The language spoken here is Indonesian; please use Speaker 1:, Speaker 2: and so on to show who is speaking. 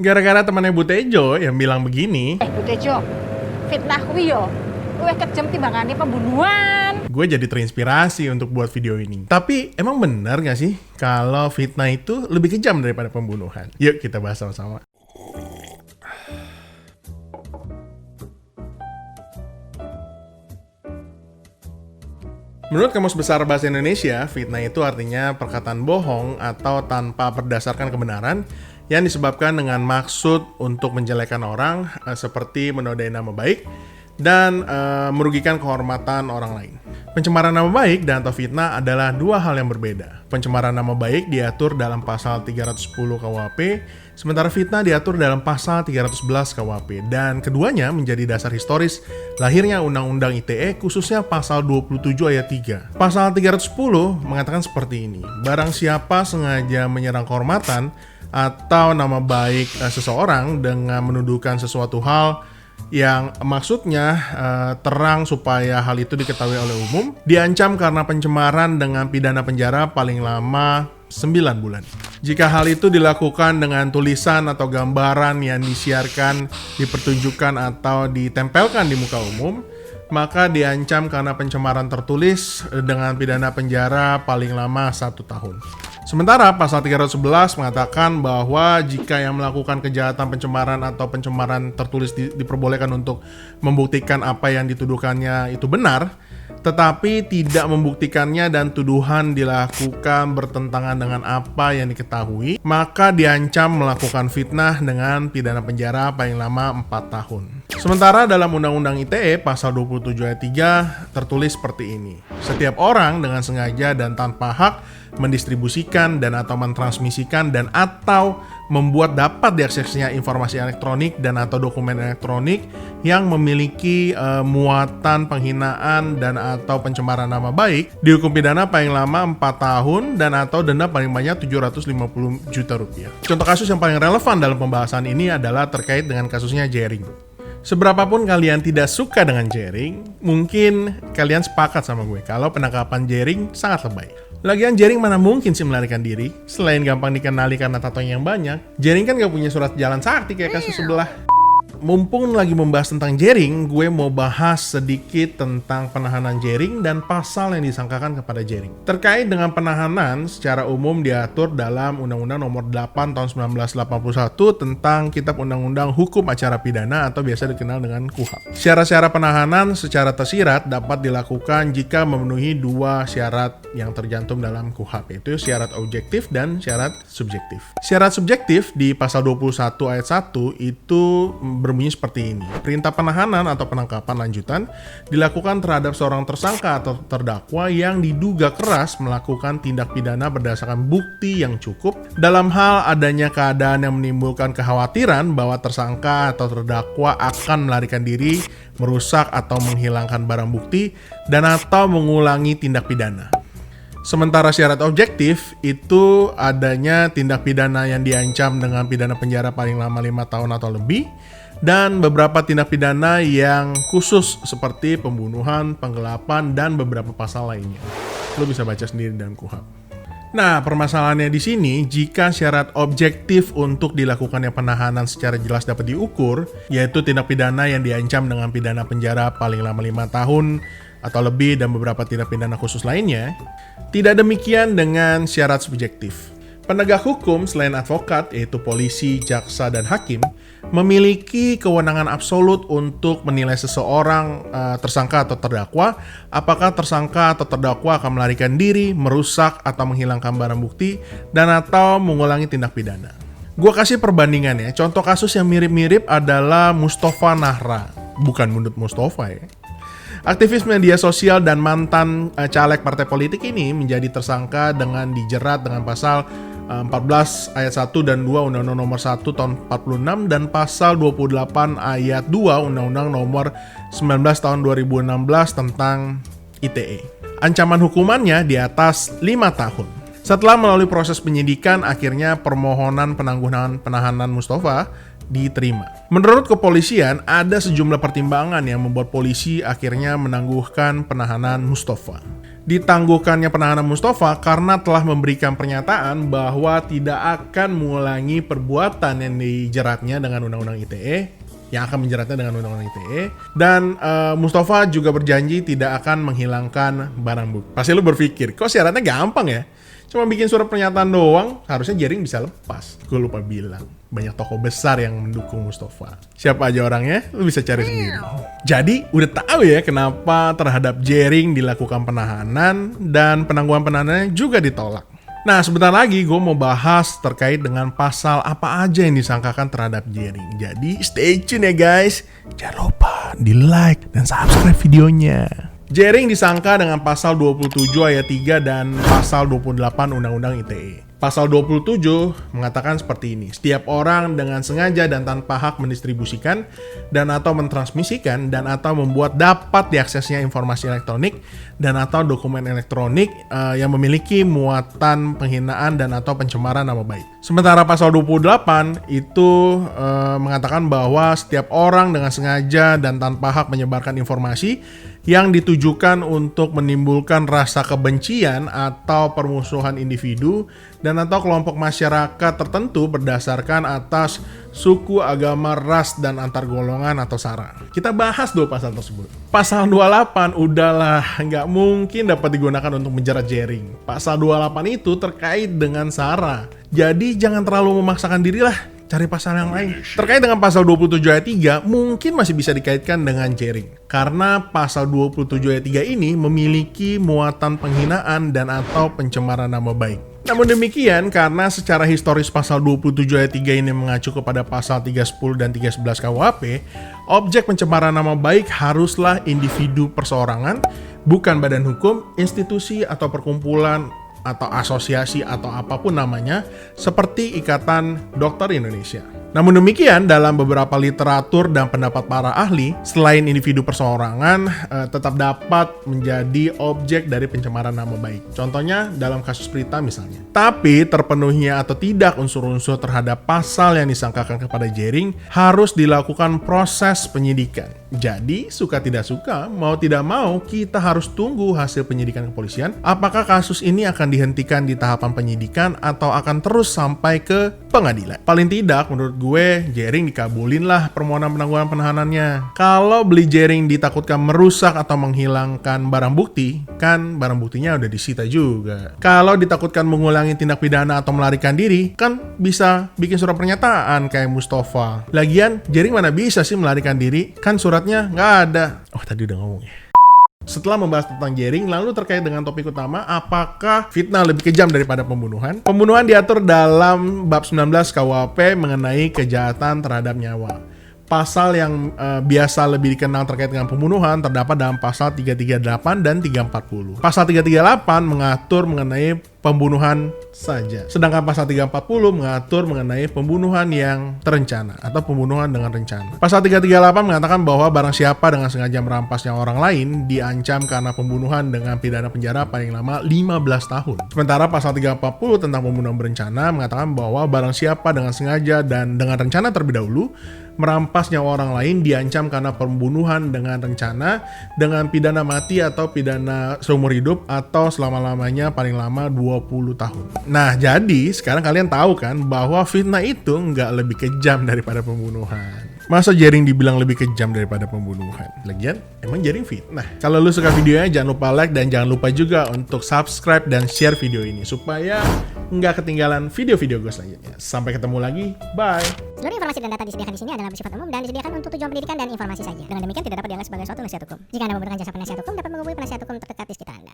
Speaker 1: Gara-gara temannya Bu Tejo yang bilang begini,
Speaker 2: Bu Tejo, fitnah kuwi yo luwih kejam timbangane pembunuhan.
Speaker 1: gue jadi terinspirasi untuk buat video ini. Tapi emang benar gak sih kalau fitnah itu lebih kejam daripada pembunuhan? Yuk kita bahas sama-sama. Menurut Kamus Besar Bahasa Indonesia, fitnah itu artinya perkataan bohong atau tanpa berdasarkan kebenaran yang disebabkan dengan maksud untuk menjelekan orang, seperti menodai nama baik dan merugikan kehormatan orang lain. Pencemaran nama baik dan atau fitnah adalah dua hal yang berbeda. Pencemaran nama baik diatur dalam pasal 310 KUHP, sementara fitnah diatur dalam pasal 311 KUHP, dan keduanya menjadi dasar historis lahirnya Undang-Undang ITE, khususnya pasal 27 ayat 3. Pasal 310 mengatakan seperti ini: barang siapa sengaja menyerang kehormatan atau nama baik seseorang dengan menuduhkan sesuatu hal yang maksudnya terang supaya hal itu diketahui oleh umum, diancam karena pencemaran dengan pidana penjara paling lama 9 bulan. Jika hal itu dilakukan dengan tulisan atau gambaran yang disiarkan, dipertunjukkan atau ditempelkan di muka umum, maka diancam karena pencemaran tertulis dengan pidana penjara paling lama 1 tahun. Sementara pasal 311 mengatakan bahwa jika yang melakukan kejahatan pencemaran atau pencemaran tertulis diperbolehkan untuk membuktikan apa yang dituduhkannya itu benar, tetapi tidak membuktikannya dan tuduhan dilakukan bertentangan dengan apa yang diketahui, maka diancam melakukan fitnah dengan pidana penjara paling lama 4 tahun. Sementara dalam Undang-Undang ITE pasal 27 ayat 3 tertulis seperti ini: setiap orang dengan sengaja dan tanpa hak mendistribusikan dan atau mentransmisikan dan atau membuat dapat diaksesnya informasi elektronik dan atau dokumen elektronik yang memiliki muatan penghinaan dan atau pencemaran nama baik, dihukum pidana paling lama 4 tahun dan atau denda paling banyak 750 juta rupiah. Contoh kasus yang paling relevan dalam pembahasan ini adalah terkait dengan kasusnya Jering. Seberapapun kalian tidak suka dengan Jering, mungkin kalian sepakat sama gue kalau penangkapan Jering sangat lebay. Lagian Jering mana mungkin sih melarikan diri? Selain gampang dikenali karena tatonya yang banyak, Jering kan gak punya surat jalan sakti kayak kasus sebelah. Mumpung lagi membahas tentang Jering, gue mau bahas sedikit tentang penahanan Jering dan pasal yang disangkakan kepada Jering. Terkait dengan penahanan, secara umum diatur dalam Undang-Undang Nomor 8 Tahun 1981 tentang Kitab Undang-Undang Hukum Acara Pidana atau biasa dikenal dengan KUHP. Syarat-syarat penahanan secara tersirat dapat dilakukan jika memenuhi dua syarat yang tercantum dalam KUHP, yaitu syarat objektif dan syarat subjektif. Syarat subjektif di pasal 21 ayat 1 itu berbunyi seperti ini: perintah penahanan atau penangkapan lanjutan dilakukan terhadap seorang tersangka atau terdakwa yang diduga keras melakukan tindak pidana berdasarkan bukti yang cukup dalam hal adanya keadaan yang menimbulkan kekhawatiran bahwa tersangka atau terdakwa akan melarikan diri, merusak atau menghilangkan barang bukti, dan atau mengulangi tindak pidana. Sementara syarat objektif itu adanya tindak pidana yang diancam dengan pidana penjara paling lama 5 tahun atau lebih, dan beberapa tindak pidana yang khusus seperti pembunuhan, penggelapan, dan beberapa pasal lainnya. Lo bisa baca sendiri dalam KUHP. Nah, permasalahannya di sini, jika syarat objektif untuk dilakukannya penahanan secara jelas dapat diukur, yaitu tindak pidana yang diancam dengan pidana penjara paling lama 5 tahun atau lebih dan beberapa tindak pidana khusus lainnya, tidak demikian dengan syarat subjektif. Penegak hukum selain advokat, yaitu polisi, jaksa, dan hakim, memiliki kewenangan absolut untuk menilai seseorang tersangka atau terdakwa, apakah tersangka atau terdakwa akan melarikan diri, merusak atau menghilangkan barang bukti, dan atau mengulangi tindak pidana. Gua kasih perbandingan ya. Contoh kasus yang mirip-mirip adalah Mustafa Nahra, bukan Mundut Mustafa ya. Aktivis media sosial dan mantan caleg partai politik ini menjadi tersangka dengan dijerat dengan pasal 14 ayat 1 dan 2 Undang-Undang Nomor 1 Tahun 46 dan pasal 28 ayat 2 Undang-Undang Nomor 19 Tahun 2016 tentang ITE. Ancaman hukumannya di atas 5 tahun. Setelah melalui proses penyidikan, akhirnya permohonan penangguhan penahanan Mustafa diterima. Menurut kepolisian, ada sejumlah pertimbangan yang membuat polisi akhirnya menangguhkan penahanan Mustafa. Ditangguhkannya penahanan Mustafa karena telah memberikan pernyataan bahwa tidak akan mengulangi perbuatan yang dijeratnya dengan Undang-Undang ITE, yang akan menjeratnya dengan Undang-Undang ITE, dan Mustafa juga berjanji tidak akan menghilangkan barang bukti. Pasti lu berpikir, kok syaratnya gampang ya? Cuma bikin surat pernyataan doang, harusnya Jering bisa lepas. Gue lupa bilang, banyak tokoh besar yang mendukung Mustafa. Siapa aja orangnya, lu bisa cari sendiri. Jadi, udah tahu ya kenapa terhadap Jering dilakukan penahanan dan penangguhan penahanannya juga ditolak. Nah, sebentar lagi gue mau bahas terkait dengan pasal apa aja yang disangkakan terhadap Jering. Jadi, stay tune ya guys. Jangan lupa di like dan subscribe videonya. Jering disangka dengan pasal 27 ayat 3 dan pasal 28 Undang-Undang ITE. Pasal 27 mengatakan seperti ini. Setiap orang dengan sengaja dan tanpa hak mendistribusikan dan atau mentransmisikan dan atau membuat dapat diaksesnya informasi elektronik dan atau dokumen elektronik yang memiliki muatan penghinaan dan atau pencemaran nama baik. Sementara pasal 28 itu mengatakan bahwa setiap orang dengan sengaja dan tanpa hak menyebarkan informasi yang ditujukan untuk menimbulkan rasa kebencian atau permusuhan individu dan atau kelompok masyarakat tertentu berdasarkan atas suku, agama, ras, dan antar golongan atau sara. Kita bahas dua pasal tersebut. Pasal 28 udahlah nggak mungkin dapat digunakan untuk menjerat Jering. Pasal 28 itu terkait dengan sara. Jadi jangan terlalu memaksakan diri lah. Cari pasal yang lain. Terkait dengan pasal 27 ayat 3, mungkin masih bisa dikaitkan dengan Jering. Karena pasal 27 ayat 3 ini memiliki muatan penghinaan dan atau pencemaran nama baik. Namun demikian, karena secara historis pasal 27 ayat 3 ini mengacu kepada pasal 310 dan 311 KUHP, objek pencemaran nama baik haruslah individu perseorangan, bukan badan hukum, institusi atau perkumpulan atau asosiasi atau apapun namanya, seperti Ikatan Dokter Indonesia. Namun demikian, dalam beberapa literatur dan pendapat para ahli, selain individu perseorangan tetap dapat menjadi objek dari pencemaran nama baik. Contohnya dalam kasus Prita misalnya. Tapi terpenuhnya atau tidak unsur-unsur terhadap pasal yang disangkakan kepada Jering harus dilakukan proses penyidikan. Jadi, suka tidak suka, mau tidak mau, kita harus tunggu hasil penyidikan kepolisian. Apakah kasus ini akan dihentikan di tahapan penyidikan atau akan terus sampai ke pengadilan? Paling tidak, menurut gue, Jering dikabulin lah permohonan penangguhan penahanannya. Kalau beli Jering ditakutkan merusak atau menghilangkan barang bukti, kan barang buktinya udah disita juga. Kalau ditakutkan mengulangi tindak pidana atau melarikan diri, kan bisa bikin surat pernyataan kayak Mustafa. Lagian, Jering mana bisa sih melarikan diri? Kan suratnya nggak ada. Oh, tadi udah ngomong ya. Setelah membahas tentang Jering, lalu terkait dengan topik utama, apakah fitnah lebih kejam daripada pembunuhan? Pembunuhan diatur dalam bab 19 KUHP mengenai kejahatan terhadap nyawa. Pasal yang biasa lebih dikenal terkait dengan pembunuhan terdapat dalam pasal 338 dan 340. Pasal 338 mengatur mengenai pembunuhan saja. Sedangkan pasal 340 mengatur mengenai pembunuhan yang terencana atau pembunuhan dengan rencana. Pasal 338 mengatakan bahwa barang siapa dengan sengaja merampas nyawa orang lain diancam karena pembunuhan dengan pidana penjara paling lama 15 tahun. Sementara pasal 340 tentang pembunuhan berencana mengatakan bahwa barang siapa dengan sengaja dan dengan rencana terlebih dahulu merampas nyawa orang lain diancam karena pembunuhan dengan rencana dengan pidana mati atau pidana seumur hidup atau selama-lamanya paling lama 20 tahun. Nah, jadi sekarang kalian tahu kan bahwa fitnah itu nggak lebih kejam daripada pembunuhan. Masa Jering dibilang lebih kejam daripada pembunuhan? Lagian, emang Jering fitnah. Kalau lu suka videonya, jangan lupa like dan jangan lupa juga untuk subscribe dan share video ini supaya nggak ketinggalan video-video gue selanjutnya. Sampai ketemu lagi, bye!
Speaker 3: Seluruh informasi dan data disediakan di sini adalah bersifat umum dan disediakan untuk tujuan pendidikan dan informasi saja. Dengan demikian tidak dapat dianggap sebagai suatu nasihat hukum. Jika Anda membutuhkan jasa penasihat hukum, dapat menghubungi penasihat hukum terdekat di sekitar Anda.